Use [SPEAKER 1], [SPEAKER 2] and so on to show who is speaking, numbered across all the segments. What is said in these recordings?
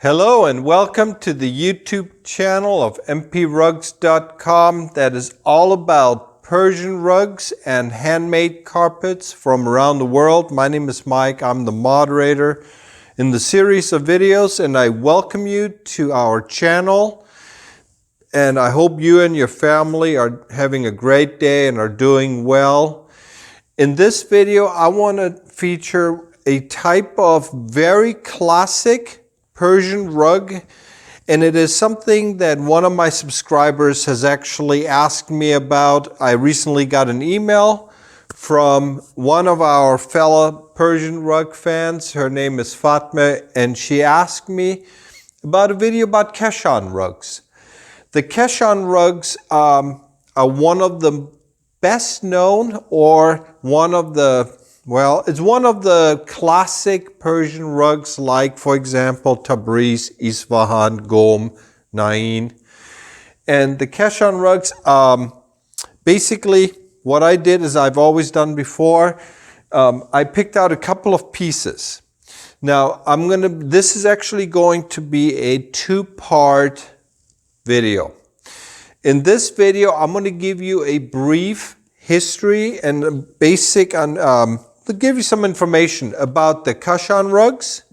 [SPEAKER 1] Hello and welcome to the YouTube channel of mprugs.com that is all about Persian rugs and handmade carpets from around the world. My name is Mike. I'm the moderator in the series of videos and I welcome you to our channel. And I hope you and your family are having a great day and are doing well. In this video, I want to feature a type of very classic Persian rug, and it is something that one of my subscribers has actually asked me about. I recently got an email from one of our fellow Persian rug fans. Her name is Fatma, and she asked me about a video about Keshan Rugs. The Keshan Rugs are one of the best known, or one of the it's one of the classic Persian rugs, like, for example, Tabriz, Isfahan, Qom, Nain. And the Keshan rugs, basically what I did is I've always done before. I picked out a couple of pieces. Now, this is actually going to be a two-part video. In this video, I'm going to give you a brief history and a basic to give you some information about the Keshan rugs,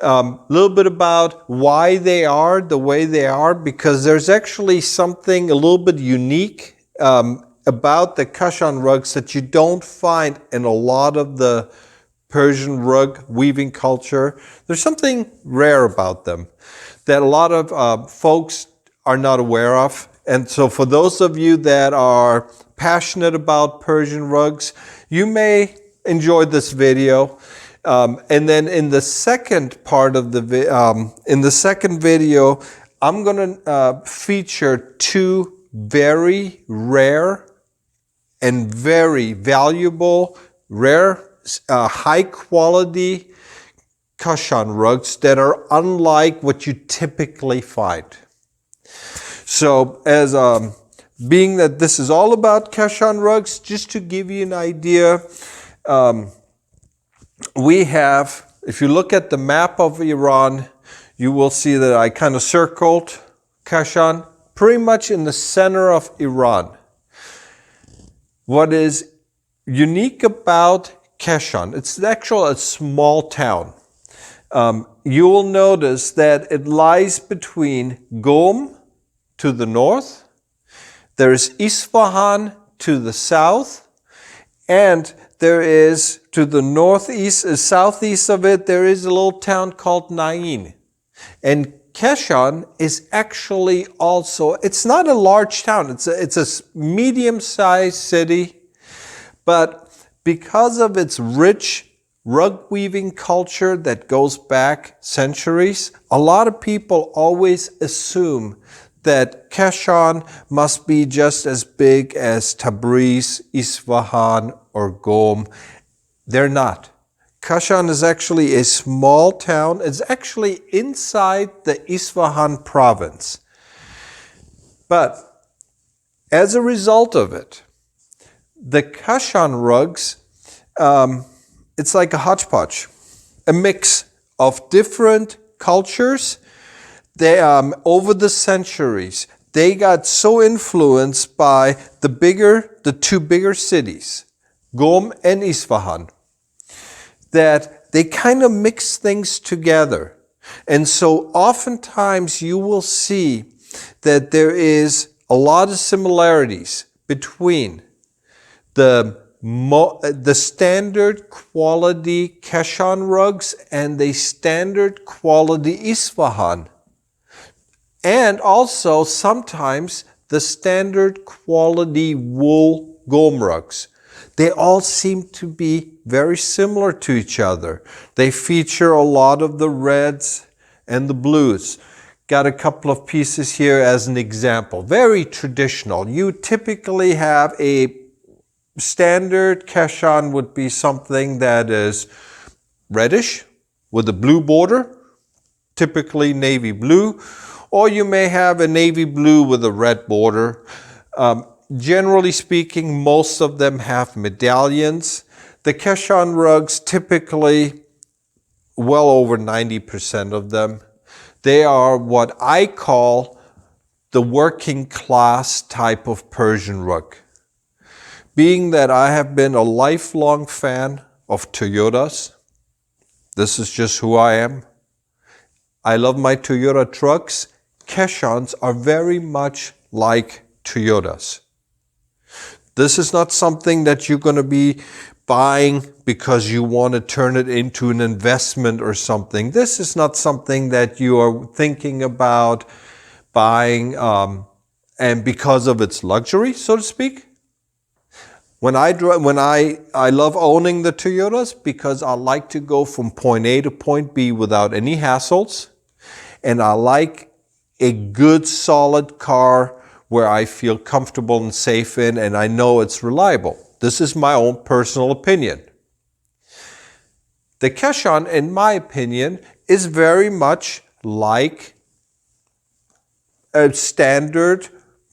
[SPEAKER 1] a little bit about why they are the way they are, because there's actually something a little bit unique about the Keshan rugs that you don't find in a lot of the Persian rug weaving culture. There's something rare about them that a lot of folks are not aware of. And so for those of you that are passionate about Persian rugs, you may enjoy this video. And then in the second part of the second video, I'm going to feature two very rare and very valuable, high quality Keshan rugs that are unlike what you typically find. So as being that this is all about Keshan rugs, just to give you an idea, we have, if you look at the map of Iran, you will see that I kind of circled Keshan pretty much in the center of Iran. What is unique about Keshan, it's actually a small town. You will notice that it lies between Qom to the north, there is Isfahan to the south, and there is to the northeast, southeast of it, there is a little town called Nain. And Keshan is actually also, it's not a large town, it's a medium-sized city, but because of its rich rug weaving culture that goes back centuries, a lot of people always assume that Keshan must be just as big as Tabriz, Isfahan, or Qom. They're not. Keshan is actually a small town. It's actually inside the Isfahan province. But as a result of it, the Keshan rugs, it's like a hodgepodge, a mix of different cultures. They, over the centuries, they got so influenced by the two bigger cities, Qom and Isfahan, that they kind of mix things together. And so oftentimes you will see that there is a lot of similarities between the standard quality Keshan rugs and the standard quality Isfahan. And also sometimes the standard quality wool Qom rugs. They all seem to be very similar to each other. They feature a lot of the reds and the blues. Got a couple of pieces here as an example. Very traditional. You typically have a standard Keshan would be something that is reddish with a blue border, typically navy blue. Or you may have a navy blue with a red border. Generally speaking, most of them have medallions. The Keshan rugs, typically well over 90% of them, They are what I call the working class type of Persian rug. Being that I have been a lifelong fan of Toyotas, this is just who I am. I love my Toyota trucks. Keshans are very much like Toyotas. This is not something that you're going to be buying because you want to turn it into an investment or something. This is not something that you are thinking about buying and because of its luxury, so to speak. I love owning the Toyotas because I like to go from point A to point B without any hassles. And I like a good, solid car where I feel comfortable and safe in, and I know it's reliable. This is my own personal opinion. The Keshan, in my opinion, is very much like a standard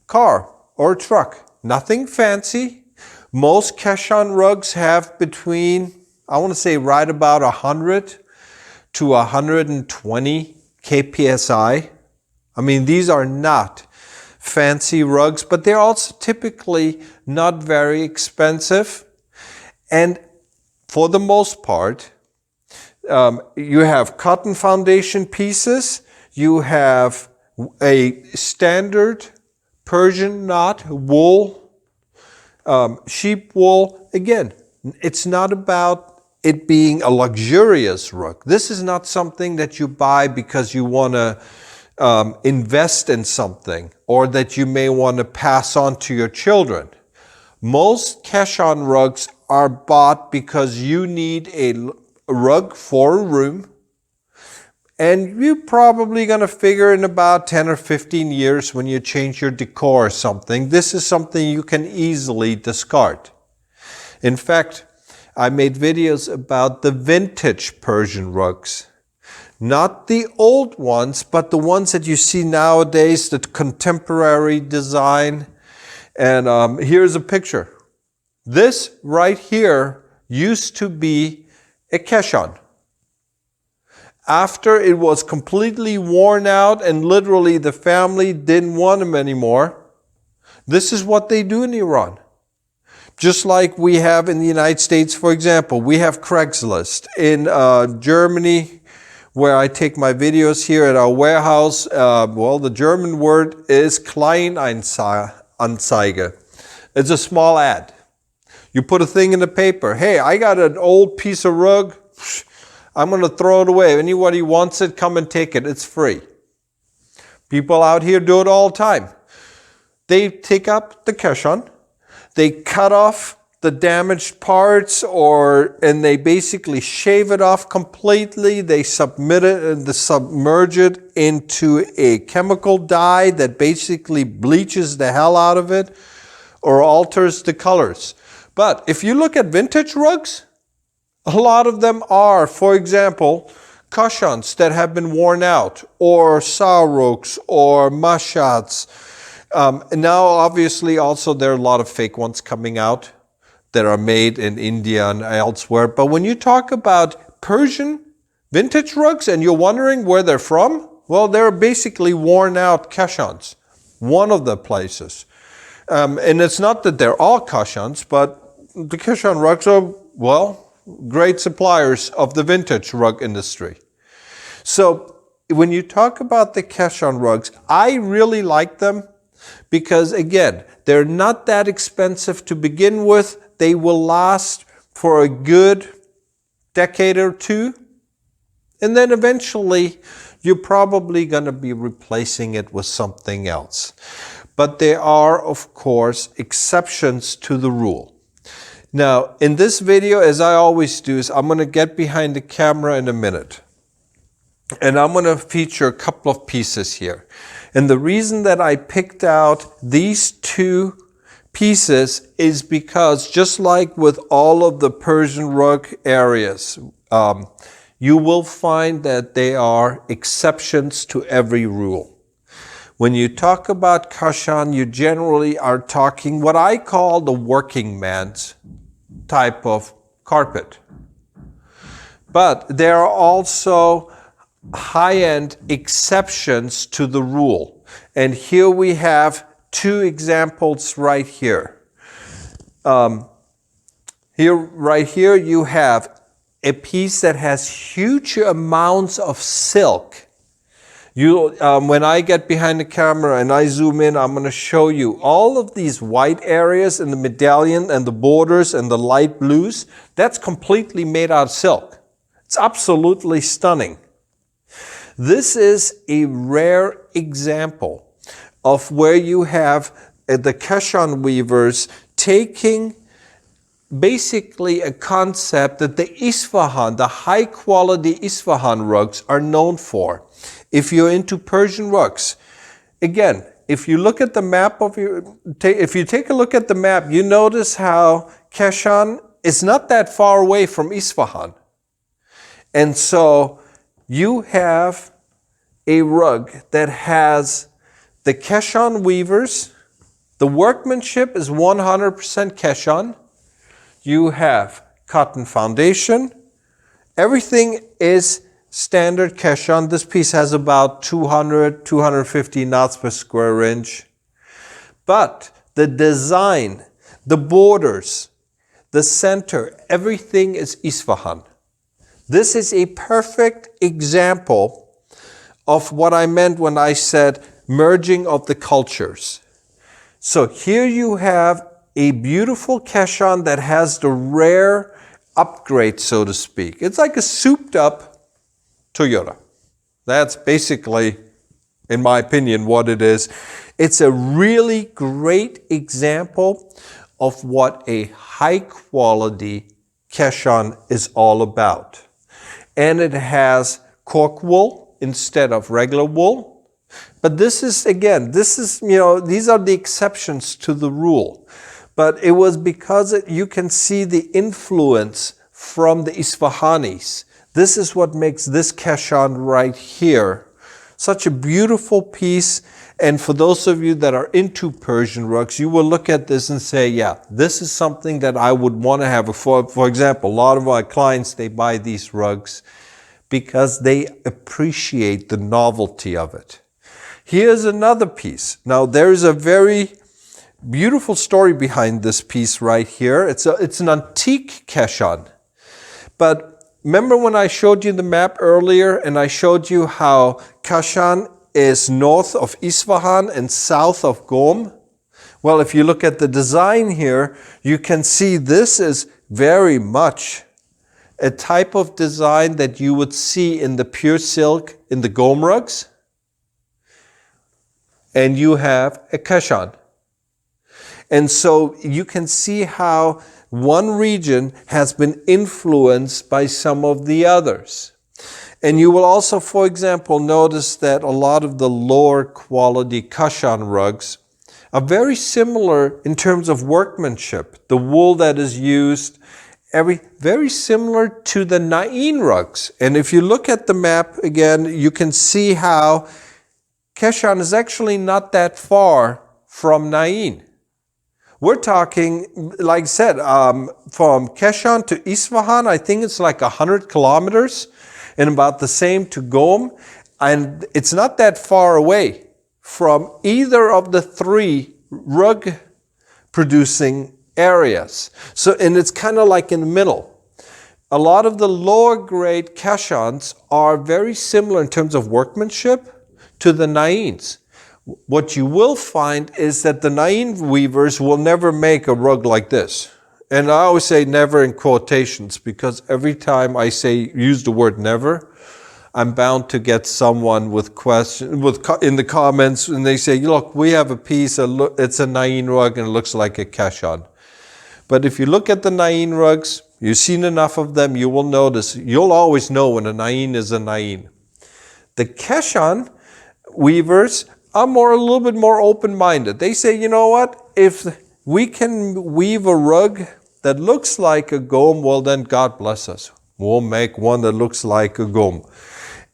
[SPEAKER 1] car or truck. Nothing fancy. Most Keshan rugs have between, I want to say right about 100 to 120 kpsi. I mean, these are not fancy rugs, but they're also typically not very expensive. And for the most part, you have cotton foundation pieces, you have a standard Persian knot wool, sheep wool. Again, it's not about it being a luxurious rug. This is not something that you buy because you want to invest in something or that you may want to pass on to your children. Most Keshan rugs are bought because you need a rug for a room, and you're probably going to figure in about 10 or 15 years when you change your decor or something, this is something you can easily discard. In fact, I made videos about the vintage Persian rugs. Not the old ones, but the ones that you see nowadays, the contemporary design. And here's a picture. This right here used to be a Keshan. After it was completely worn out and literally the family didn't want them anymore, this is what they do in Iran. Just like we have in the United States, for example, we have Craigslist. In Germany, where I take my videos here at our warehouse, the German word is Kleinanzeige. It's a small ad. You put a thing in the paper. Hey, I got an old piece of rug. I'm going to throw it away. Anybody wants it, come and take it. It's free. People out here do it all the time. They take up the Keshan. They cut off the damaged parts and they basically shave it off completely. They submerge it into a chemical dye that basically bleaches the hell out of it or alters the colors. But if you look at vintage rugs, a lot of them are, for example, Kashans that have been worn out, or Saruks or Mashats. Now obviously also there are a lot of fake ones coming out that are made in India and elsewhere. But when you talk about Persian vintage rugs and you're wondering where they're from, well, they're basically worn out Keshans, one of the places. And it's not that they're all Keshans, but the Keshan rugs are, great suppliers of the vintage rug industry. So when you talk about the Keshan rugs, I really like them because, again, they're not that expensive to begin with. They will last for a good decade or two. And then eventually, you're probably going to be replacing it with something else. But there are, of course, exceptions to the rule. Now, in this video, as I always do, is I'm going to get behind the camera in a minute. And I'm going to feature a couple of pieces here. And the reason that I picked out these two pieces is because just like with all of the Persian rug areas, you will find that there are exceptions to every rule. When you talk about Kashan, you generally are talking what I call the working man's type of carpet. But there are also high-end exceptions to the rule. And here we have two examples right here. Right here you have a piece that has huge amounts of silk. When I get behind the camera and I zoom in, I'm going to show you all of these white areas in the medallion and the borders and the light blues. That's completely made out of silk. It's absolutely stunning. This is a rare example of where you have the Keshan weavers taking basically a concept that the Isfahan, the high quality Isfahan rugs are known for. If you're into Persian rugs, again, if you look at the map if you take a look at the map, you notice how Keshan is not that far away from Isfahan. And so you have a rug that has the Keshan weavers. The workmanship is 100% Keshan. You have cotton foundation. Everything is standard Keshan. This piece has about 200, 250 knots per square inch. But the design, the borders, the center, everything is Isfahan. This is a perfect example of what I meant when I said merging of the cultures. So here you have a beautiful Keshan that has the rare upgrade, so to speak. It's like a souped up Toyota. That's basically, in my opinion, what it is. It's a really great example of what a high quality Keshan is all about. And it has cork wool instead of regular wool. But this is, again, these are the exceptions to the rule. But it was because you can see the influence from the Isfahanis. This is what makes this Keshan right here such a beautiful piece. And for those of you that are into Persian rugs, you will look at this and say, yeah, this is something that I would want to have. For example, a lot of my clients, they buy these rugs because they appreciate the novelty of it. Here's another piece. Now, there is a very beautiful story behind this piece right here. It's an antique Keshan. But remember when I showed you the map earlier and I showed you how Kashan is north of Isfahan and south of Qom? Well, if you look at the design here, you can see this is very much a type of design that you would see in the pure silk in the Qom rugs. And you have a Keshan. And so you can see how one region has been influenced by some of the others. And you will also, for example, notice that a lot of the lower quality Kashan rugs are very similar in terms of workmanship. The wool that is used, very similar to the Nain rugs. And if you look at the map again, you can see how Keshan is actually not that far from Nain. We're talking, like I said, from Keshan to Isfahan, I think it's like 100 kilometers, and about the same to Qom. And it's not that far away from either of the three rug producing areas. So, and it's kind of like in the middle. A lot of the lower grade Keshans are very similar in terms of workmanship to the Nains. What you will find is that the Nain weavers will never make a rug like this. And I always say never in quotations, because every time I use the word never, I'm bound to get someone with in the comments, and they say, look, we have a piece, it's a Nain rug and it looks like a Keshan. But if you look at the Nain rugs, you've seen enough of them, you will notice, you'll always know when a Nain is a Nain. The Keshan weavers are a little bit more open-minded. They say, you know what, if we can weave a rug that looks like a Qom, well then God bless us. We'll make one that looks like a Qom.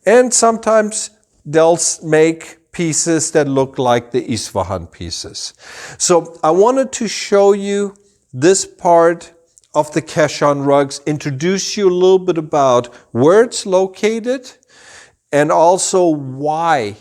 [SPEAKER 1] And sometimes they'll make pieces that look like the Isfahan pieces. So I wanted to show you this part of the Keshan rugs, introduce you a little bit about where it's located, and also why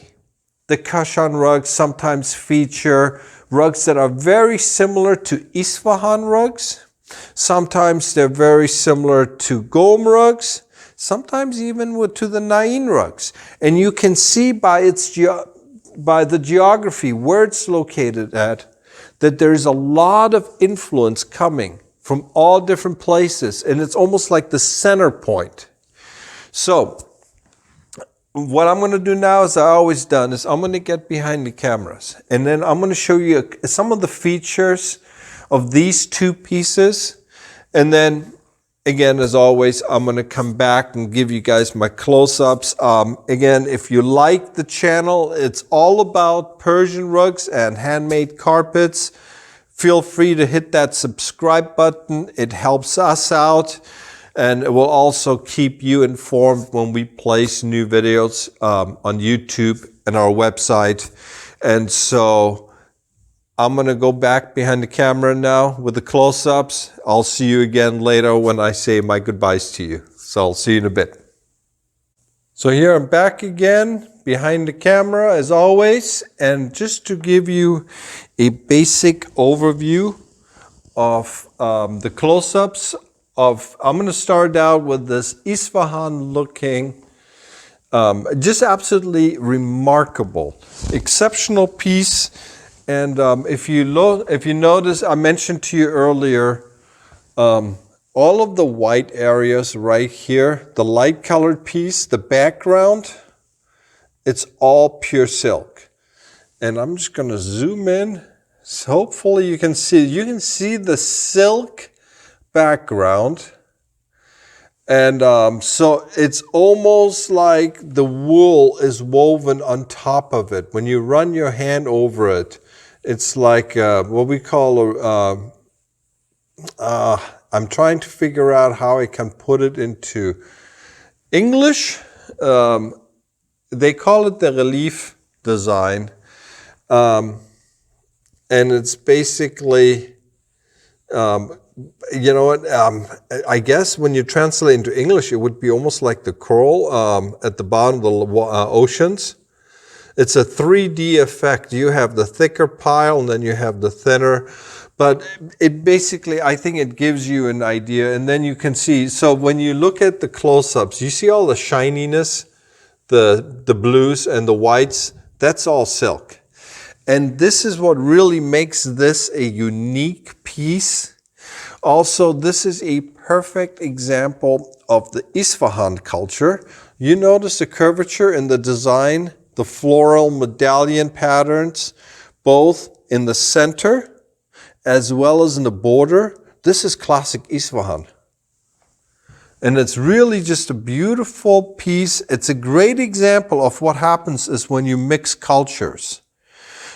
[SPEAKER 1] the Kashan rugs sometimes feature rugs that are very similar to Isfahan rugs. Sometimes they're very similar to Gom rugs. Sometimes even to the Nain rugs. And you can see by the geography where it's located at, that there's a lot of influence coming from all different places. And it's almost like the center point. So what I'm going to do now, as I always done, is I'm going to get behind the cameras. And then I'm going to show you some of the features of these two pieces. And then, again, as always, I'm going to come back and give you guys my close-ups. Again, if you like the channel, it's all about Persian rugs and handmade carpets. Feel free to hit that subscribe button. It helps us out. And it will also keep you informed when we place new videos on YouTube and our website. And so I'm going to go back behind the camera now with the close-ups. I'll see you again later when I say my goodbyes to you. So I'll see you in a bit. So here I'm back again behind the camera as always. And just to give you a basic overview of the close-ups, I'm going to start out with this Isfahan looking, just absolutely remarkable, exceptional piece. And if you notice, I mentioned to you earlier, all of the white areas right here, the light colored piece, the background, it's all pure silk. And I'm just going to zoom in. So hopefully you can see the silk background, and so it's almost like the wool is woven on top of it. When you run your hand over it, it's like what we call I'm trying to figure out how I can put it into English. They call it the relief design, and it's basically you know what, I guess when you translate into English, it would be almost like the coral at the bottom of the oceans. It's a 3D effect. You have the thicker pile and then you have the thinner. But it basically, I think it gives you an idea. And then you can see, so when you look at the close-ups, you see all the shininess, the blues and the whites, that's all silk. And this is what really makes this a unique piece. Also, this is a perfect example of the Isfahan culture. You notice the curvature in the design, the floral medallion patterns, both in the center as well as in the border. This is classic Isfahan. And it's really just a beautiful piece. It's a great example of what happens is when you mix cultures.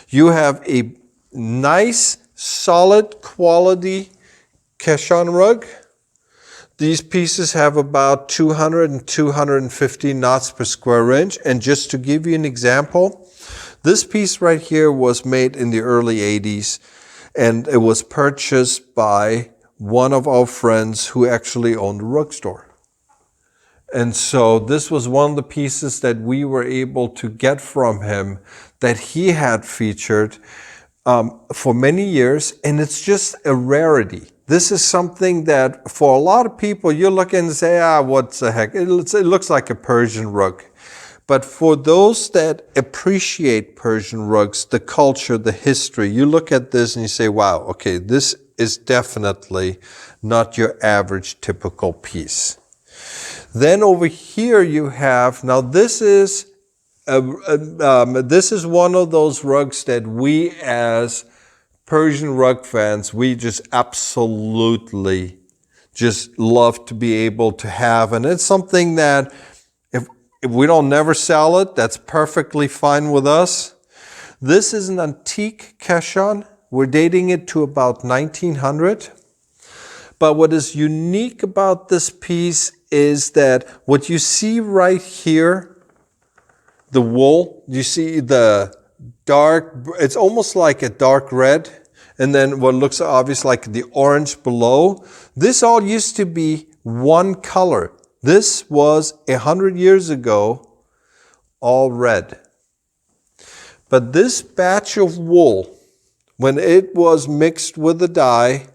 [SPEAKER 1] You have a nice, solid quality Keshan rug. These pieces have about 200 and 250 knots per square inch. And just to give you an example, this piece right here was made in the early 80s, and it was purchased by one of our friends who actually owned a rug store. And so this was one of the pieces that we were able to get from him that he had featured for many years, and it's just a rarity. This is something that for a lot of people, you look and say, what the heck, it looks like a Persian rug. But for those that appreciate Persian rugs, the culture, the history, you look at this and you say, wow, okay, this is definitely not your average typical piece. Then over here you have, now this is one of those rugs that we as Persian rug fans, we just absolutely just love to be able to have. And it's something that if we don't never sell it, that's perfectly fine with us. This is an antique Keshan. We're dating it to about 1900. But what is unique about this piece is that what you see right here, the wool, you see the dark, it's almost like a dark red, and then what looks obvious like the orange below. This all used to be one color. This was 100 years ago all red. But this batch of wool, when it was mixed with the dye,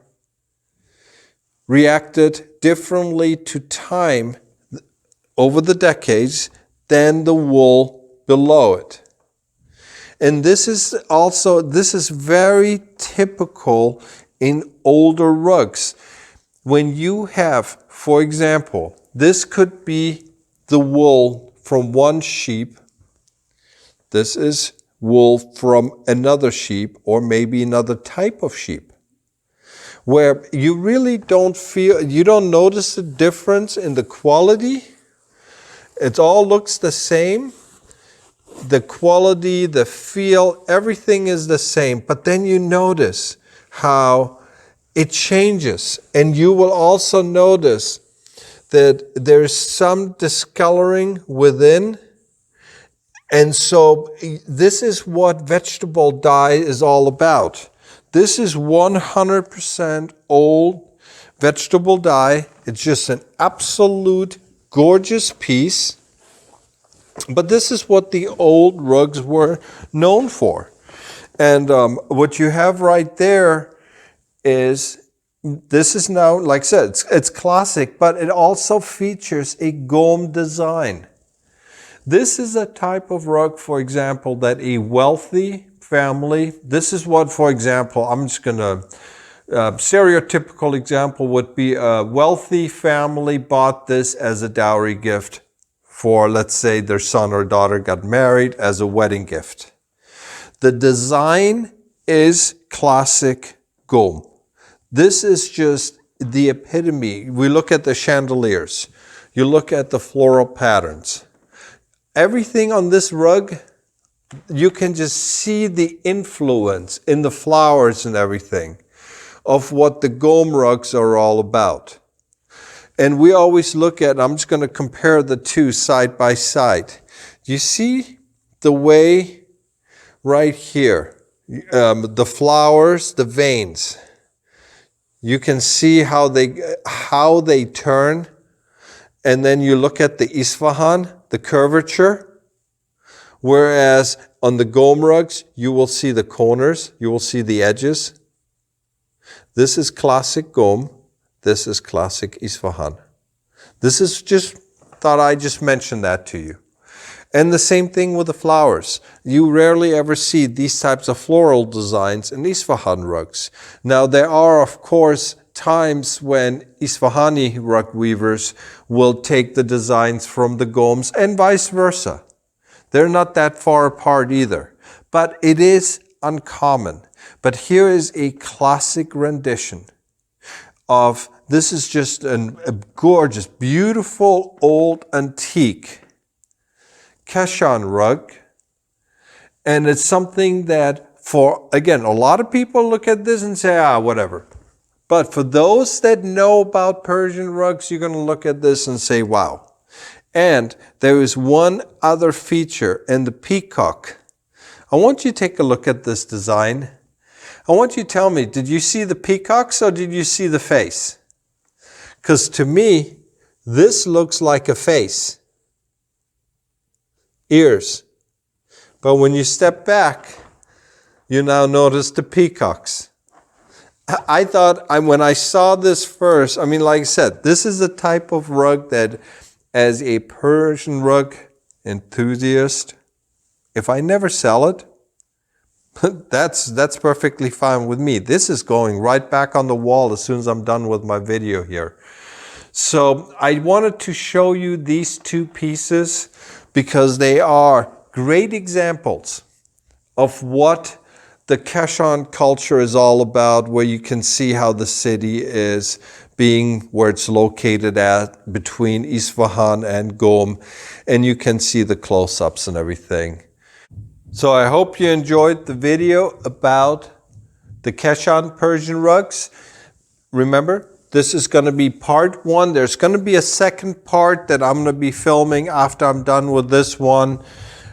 [SPEAKER 1] reacted differently to time over the decades than the wool below it. And this is very typical in older rugs. When you have, for example, this could be the wool from one sheep. This is wool from another sheep, or maybe another type of sheep, where you really you don't notice the difference in the quality. It all looks the same. The quality, the feel, everything is the same. But then you notice how it changes. And you will also notice that there's some discoloring within. And so this is what vegetable dye is all about. This is 100% old vegetable dye. It's just an absolute gorgeous piece. But this is what the old rugs were known for. And what you have right there is, this is now, like I said, it's classic, but it also features a gome design. This is a type of rug, for example, that a wealthy family, this is what, for example, I'm just going to, stereotypical example would be a wealthy family bought this as a dowry gift for, let's say, their son or daughter got married as a wedding gift. The design is classic gome. This is just the epitome. We look at the chandeliers. You look at the floral patterns. Everything on this rug, you can just see the influence in the flowers and everything of what the gome rugs are all about. And we always look at, I'm just going to compare the two side by side. You see the way right here, the flowers, the veins. You can see how they turn. And then you look at the Isfahan, the curvature. Whereas on the gome rugs, you will see the corners, you will see the edges. This is classic gome. This is classic Isfahan. This is just, thought I just mentioned that to you. And the same thing with the flowers. You rarely ever see these types of floral designs in Isfahan rugs. Now there are, of course, times when Isfahani rug weavers will take the designs from the gomes and vice versa. They're not that far apart either. But it is uncommon. But here is a classic rendition of, this is just a gorgeous, beautiful, old, antique Keshan rug. And it's something that, for, again, a lot of people look at this and say, whatever. But for those that know about Persian rugs, you're going to look at this and say, wow. And there is one other feature in the peacock. I want you to take a look at this design. I want you to tell me, did you see the peacocks or did you see the face? Because to me, this looks like a face. Ears. But when you step back, you now notice the peacocks. I thought, when I saw this first, I mean, like I said, this is the type of rug that, as a Persian rug enthusiast, if I never sell it, that's perfectly fine with me. This is going right back on the wall as soon as I'm done with my video here. So I wanted to show you these two pieces because they are great examples of what the Kashan culture is all about, where you can see how the city is being where it's located at between Isfahan and Gome, and you can see the close-ups and everything. So I hope you enjoyed the video about the Kashan Persian rugs. Remember, this is going to be part one. There's going to be a second part that I'm going to be filming after I'm done with this one.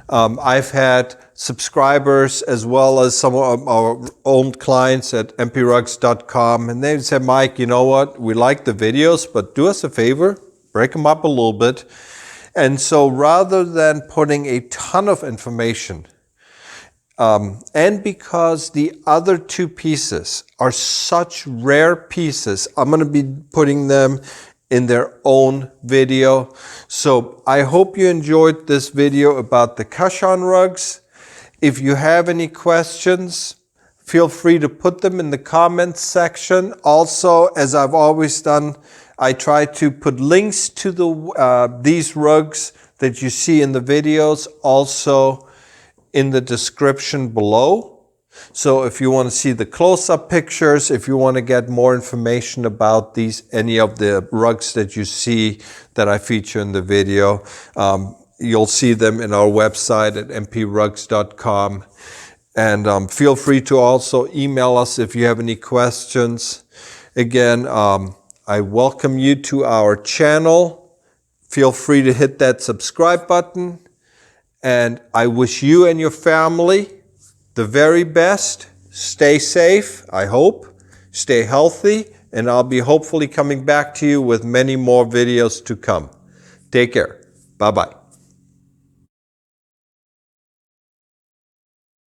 [SPEAKER 1] I've had subscribers as well as some of our own clients at mprugs.com, and they said, Mike, you know what? We like the videos, but do us a favor, break them up a little bit And so rather than putting a ton of information, and because the other two pieces are such rare pieces, I'm going to be putting them in their own video. So I hope you enjoyed this video about the Kashan rugs. If you have any questions, feel free to put them in the comments section. Also, as I've always done, I try to put links to these rugs that you see in the videos also in the description below. So if you want to see the close-up pictures, if you want to get more information about any of the rugs that you see that I feature in the video, you'll see them in our website at mprugs.com. And feel free to also email us if you have any questions. Again, I welcome you to our channel. Feel free to hit that subscribe button. And I wish you and your family the very best. Stay safe, I hope. Stay healthy. And I'll be hopefully coming back to you with many more videos to come. Take care. Bye-bye.